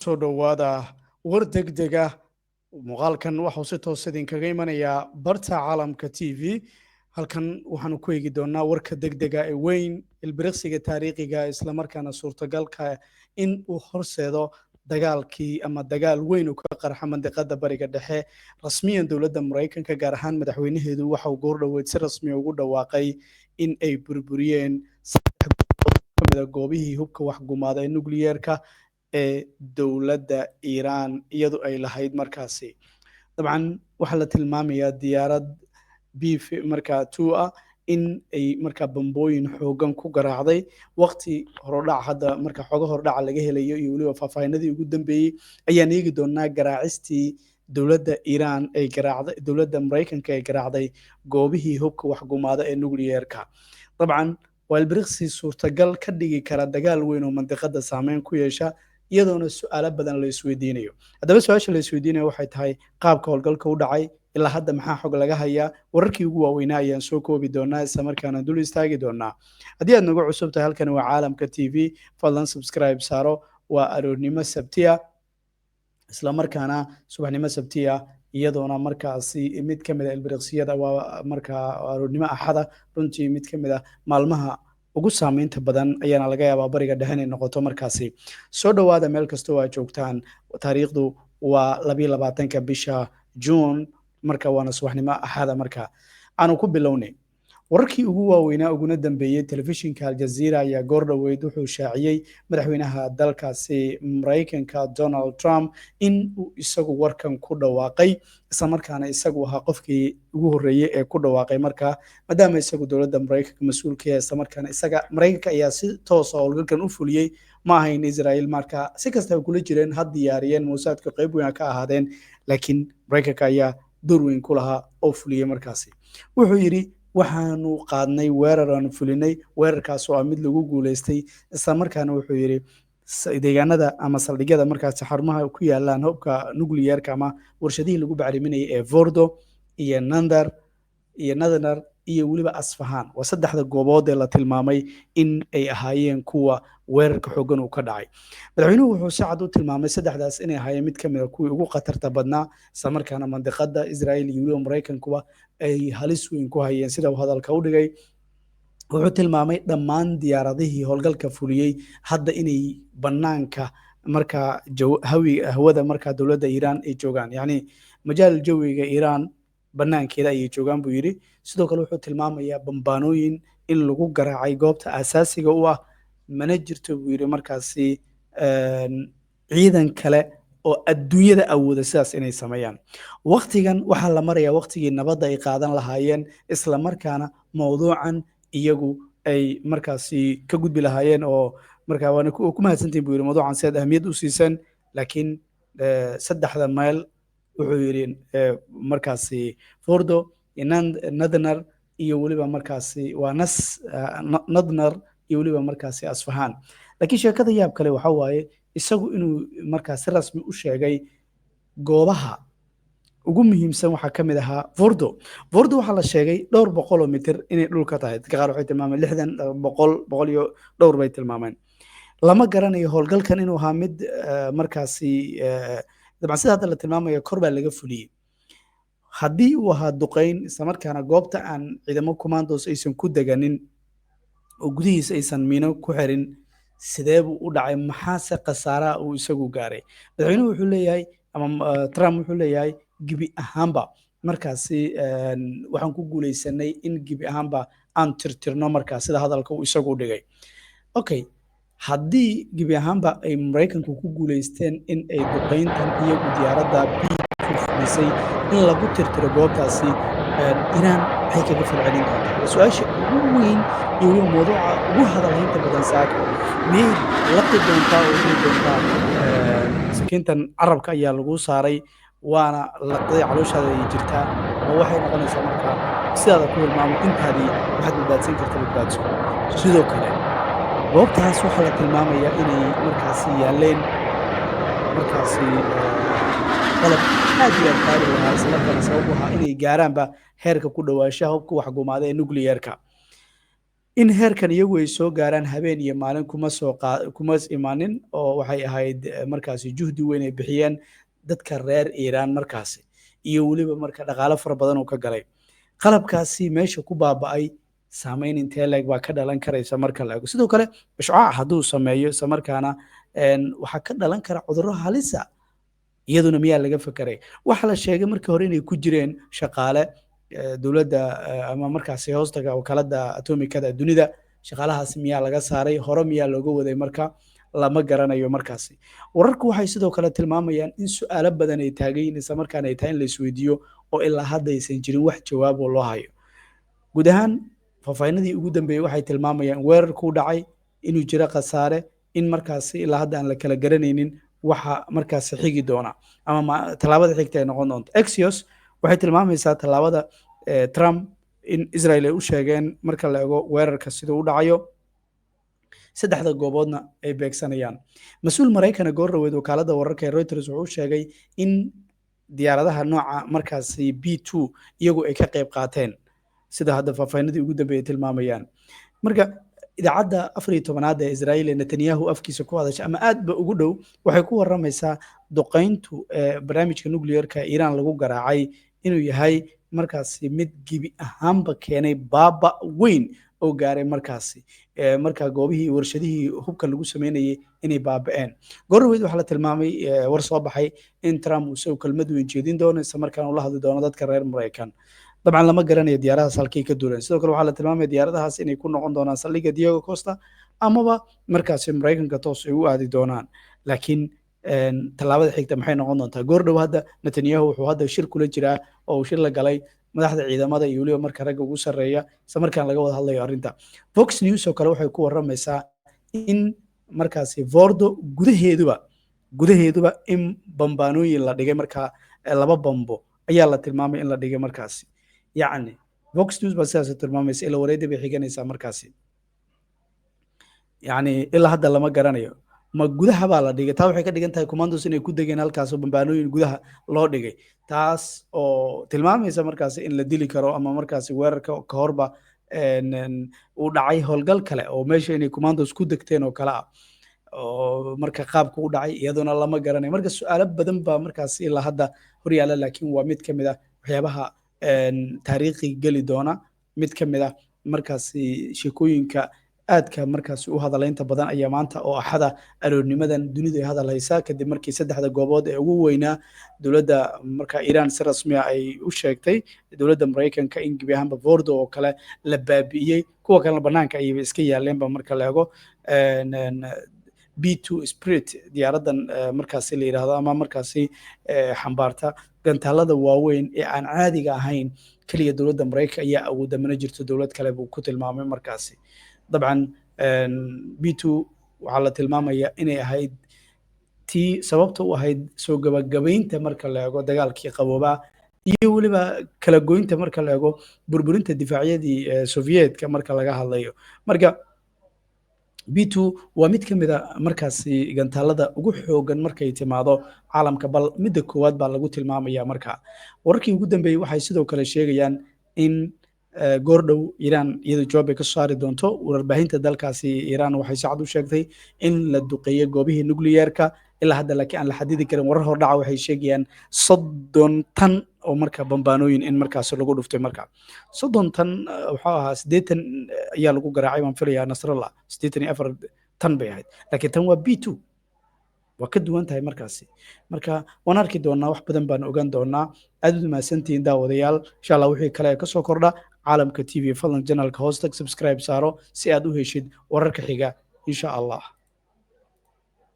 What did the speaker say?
soo dhowaada war degdeg ah muuqaalkan waxuu si toos idinkaga imanayaa barta caalamka TV. halkan waxaanu ku eegi doonaa warka degdega ee weyn ilbiriqsiga taariikhiga isla markaana suurtagalka in uu horseedo dagaalkii ama dagaal weyn uu ka qarxa mandiqada bariga dhexe. rasmiyan dowladda Mareykanka gaar ahaan madaxweynaheedu waxa uu goor dhaweyd si rasmi ugu dhawaaqay in ay burburiyeen kamida goobihii hubka waxgumaada ee nukliyeerka ee dowladda Iiraan iyadu ay lahayd markaasi. dabcan waxaa la tilmaamayaa diyaarad beef markaa 2 ah in ay markaa bambooyin xoogan ku garaacday waqti horodhac hadda marka xogo horodhaca laga helayo iyo weliba faahfaahinadii ugu dambeeyey ayaan eegi doonaa garaacistii dowladda Iiraan ay garaacday dowladda Mareykanka ay garaacday goobihii hubka waxgumaada ee nukliyeerka. dabcan waa ilbiriqsi suurtagal ka dhigi kara dagaal weyn oo mandiqada saameyn ku yeesha iyadoona su'aalo badan la isweydiinayo. haddaba su-aasha la isweydiinayo waxay tahay qaabka howlgalka u dhacay ilaa hadda maxaa xog laga hayaa. wararkii ugu waaweynaa ayaan soo koobi doonaa isla markaana dul istaagi doonaa. haddii aad nagu cusub tahay halkani waa caalamka TV, fadlan subscribe saaro. waa aroornimo sabtiya isla markaana subaxnimo sabtiya iyadoona markaasi mid ka mid ah ilbiriqsiyada waa markaa aroornimo axada runtii mid ka mid ah maalmaha ugu saameynta badan ayaana laga yaabaa bariga dhexe inay noqoto markaasi. soo dhowaada meel kasta oo aad joogtaan. taariikhdu waa 22-ka bisha June marka waana subaxnimo axada. marka aanu ku bilownay wararkii ugu waaweynaa uguna dambeeyey telefishinka Al Jazeera ayaa goor dhaweyd wuxuu shaaciyey madaxweynaha dalkaasi Mareykanka Donald Trump in uu isagu warkan ku dhawaaqay isla markaana isagu ahaa qofkii ugu horeeyay ee ku dhawaaqay markaa maadaama isagu dowladda Mareykanka mas'uulka ah isla markaana isaga Mareykanka ayaa si toos ah howlgalkan u fuliyey ma ahayn Israel. marka si kasta ay kula jireen had diyaariyeen Mossadka qayb weyn ka ahaadeen laakiin Mareykanka ayaa door weyn ku lahaa oo fuliyey markaasi. wuxuu yiri waxaanu qaadnay weerar aan fulinay weerarkaas oo mid lagu guuleystay isla markaana wuxuu yiri deegaanada ama saldhigyada markaas xarumaha ku yaalaan hubka nukliyeerka ama warshadihii lagu bacriminayay ee Fordo iyo Nadnar iyo weliba Asfahan waa saddexda goobood ee la tilmaamay in ay ahaayeen kuwa weerarka xoogan uu ka dhacay. madaxweynuhu wuxuu si cad u tilmaamay saddexdaas inay ahaayeen mid ka mid ah kuwii ugu khatarta badnaa isla markaana mandiqada Israel iyo weliba Mareykankuba ay halis weyn ku hayeen sida uu hadalka u dhigay. wuxuu tilmaamay dhammaan diyaaradihii howlgalka fuliyey hadda inay banaanka markaa hawada markaa dowladda Iiraan ay joogaan, yacni majaal jawiga Iiraan banaankeeda ayay joogaan buu yiri. sidoo kale wuxuu tilmaamayaa bambaanooyin in lagu garaacay goobta asaasiga u ah mana jirto buu yiri markaasi ciidan kale oo adduunyada awooda sidaas inay sameeyaan. waqtigan waxaa la marayaa waqtigii nabadda ay qaadan lahaayeen isla markaana mowduucan iyagu ay markaasi ka gudbi lahaayeen oo markaa waana ku mahadsantiin buu yiri mowduucan si aad ahmiyad u siiseen laakiin saddexda meel wuxuu yiri markaasi Fordo Nadnar iyo weliba markaasi waa Nadnar iyo weliba markaasi Asfahan. laakiin sheekada yaab kale waxa waaye isagu inuu markaasi rasmi u sheegay goobaha ugu muhiimsan waxaa ka mid ahaa Fordo waxaa la sheegay dhowr boqol oo mitir inay dhulka tahay. dadka qaar waxay tilmaameen 60 boqol iyo dhowr bay tilmaameen. lama garanayo howlgalkan inuu ahaa mid markaasi dabcan sida hadda la tilmaamayo kor baa laga fuliyey. haddii uu ahaa duqeyn isla markaana goobta aan ciidamo commandos aysan ku deganin oo gudihiisa aysan miino ku xirin sidee buu u dhacay maxaase khasaaraha uu isagu gaaray. madaxweynuhu wuxuu leeyahay ama Trump wuxuu leeyahay gibi ahaanba markaasi waxaan ku guuleysanay in gibi ahaanba aan tirtirno markaas sida hadalka uu isagu dhigay. okay haddii gibi ahaanba ay Mareykanku ku guuleysteen in ay duqeyntan iyagu diyaaradda fulisay in lagu tirtiro goobtaasi Iiraan waxay kaga falcelin doontaa. su-aasha ugu weyn iyo mowduuca ugu hadalhaynta badan saaka miyay laqi doontaa oo dhihi doontaa sakiintan carabka ayaa lagu saaray waana laqday calooshaada ay jirtaa oo waxay noqonaysaa markaa sidaada ku hilmaamo intaadii waxaad badbaadsan karta badbaadso. sidoo kale goobtaas waxaa la tilmaamayaa inay markaasi yaaleen markaasi qalab aad iyo aad qaali lahaa isla markaana sabab u ahaa inay gaaraanba heerka ku dhawaashaha hubka waxgumaada ee nukliyeerka. in heerkan iyagu ay soo gaaraan habeen iyo maalin kuma imaanin oo waxay ahayd markaasi juhdi weyn ay bixiyeen dadka reer Iiraan markaasi iyo weliba marka dhaqaale fara badan oo ka galay qalabkaasi meesha ku baaba'ay saameyn intee leeg baa ka dhalan karaysa marka la eego sidoo kale ishcaac hadduu sameeyo isla markaana waxaa ka dhalan kara cudurro halisa iyaduna miyaa laga fekeray waxaa la sheegay markii hore inay ku jireen shaqaale dowladda ama markaasi hoostaga wakaaladda atomikada dunida shaqaalahaasi miyaa laga saaray hore miyaa looga waday marka lama garanayo markaasi wararku waxay sidoo kale tilmaamayaan in su'aalo badan ay taagayin isla markaana ay tahay in la isweydiiyo oo ilaa hadda aysan jirin wax jawaab oo loo hayo guud ahaan faahfaahinadii ugu dambeeyey waxay tilmaamayaan weerarkuu dhacay inuu jiro khasaare in markaasi ilaa hadda aan la kala garanaynin waxa markaasi xigi doona ama tallaabada xigta ay noqon doonto Axios waxay tilmaamaysaa tallaabada Trump in Israel ay u sheegeen marka la eego weerarka siduu u dhacayo saddexda gooboodna ay beegsanayaan mas-uul Mareykan goor dhaweyd wakaaladda wararka ee Reuters wuxuu sheegay in diyaaradaha nooca markaasi B2 iyagu ay ka qayb qaateen sida hadda faahfaahinadii ugu dambeeyay tilmaamayaan marka idaacadda 14aad ee Israel ee Netanyahu afkiisa ku hadashay ama aad ba ugu dhow waxay ku waramaysaa duqeyntu barnaamijka nuclearka Iran lagu garaacay inuu yahay markaasi mid gibi ahaanba keenay baaba weyn oo gaaray markaasi marka goobihii warshadihii hubka lagu sameynayay inay baaba'een goorweyd waxa la tilmaamay war soo baxay in Trump uu soo kalmad weyn jeedin doono isla markaana uu la hadli doono dadka reer Mareykan dabcan lama garanayo diyaaradahaas halkay ka duuleen sidoo kale waxaa la tilmaamay diyaaradahaas inay ku noqon doonaan saldhigga Diego Costa amaba markaasi Mareykanka toos ay u aadi doonaan laakiin tallaabada xigta maxay noqon doontaa goor dhow hadda Netanyahu wuxuu hadda shir kula jiraa oo uu shir la galay madaxda ciidamada iyo waliba marka ragga ugu sareeya isla markaan laga wada hadlayo arrinta Fox News oo kale waxay ku waramaysaa in markaasi Fordo gudaheeduba in bambaanooyin la dhigay marka laba bambo ayaa la tilmaamay in la dhigay markaasi يعني Fox News baa sidaas tilmaamaysa ila wareedda bay xiganaysaa markaasi يعني ilaa hadda lama garanayo ma gudaha baa la dhigay taa waxay ka dhigan tahay commandos inay ku degeen halkaas oo bambaanooyin gudaha loo dhigay taas oo tilmaamaysa markaasi in la dili karo ama markaasi weerarka ka horba uu dhacay howlgal kale oo meesha inay commandos ku degteen oo kale ah oo marka qaabku u dhacay iyaduna lama garanayo marka su'aalo badan baa markaasi ilaa hadda hor yaala laakiin waa mid ka mid ah waxyaabaha taariikhi geli doona mid ka mid ah markaasi sheekooyinka aadka markaasi u hadalaynta badan ayaa maanta oo axada aroornimadan dunida ay hadalhaysaa kadib markii saddexda goobood ee ugu weynaa dowladda marka Iran si rasmi ah ay u sheegtay dowladda Mareykanka in gebi ahaanba Fordo oo kale la baabi'iyey kuwa kalena banaanka ayay iska yaaleenba marka la eego B2 Spirit diyaaradan markaasi la yiraahdo ama markaasi xambaarta gantaalada waaweyn ee aan caadiga ahayn kaliya dowladda Mareykanka ayaa awood mana jirto dowlad kale buu ku tilmaamay markaasi dabcan B2 waxaa la tilmaamayaa inay ahayd tii sababta u ahayd soo gabagabaynta marka la eego dagaalkii qaboobaa iyo weliba kala goynta marka la eego burburinta difaacyadii Sovietka marka laga hadlayo marka B2 waa mid ka mid ah markaasi gantaalada ugu xoogan markay timaado caalamka bal midda koowaad baa lagu tilmaamayaa marka wararkii ugu dambeeyay waxay sidoo kale sheegayaan in goor dhow Iran iyadoo jawaab ay ka saari doonto warbaahinta dalkaasi Iran waxay saacad u sheegtay in la duqeeyo goobihii nuclearka ilaa hadda laakiin aan la xadidi karin warar hordhaca waxay sheegayaan 30 tan oo marka bambaanooyin in markaas lagu dhuftay marka 30 tan waxa ahaa 80 ayaa lagu garaacay waan filayaa Nasrallah 84 tan bay ahayd laakiin tan waa B2 waa ka duwan tahay markaasi marka waan arki doonaa wax badan baan ogaan doonaa aad u mahadsantihiin daawadayaal insha Allah wixii kale ka soo kordha caalamka TV fadlan channelka hoosta subscribe saaro si aad u heshid wararka xiga insha Allah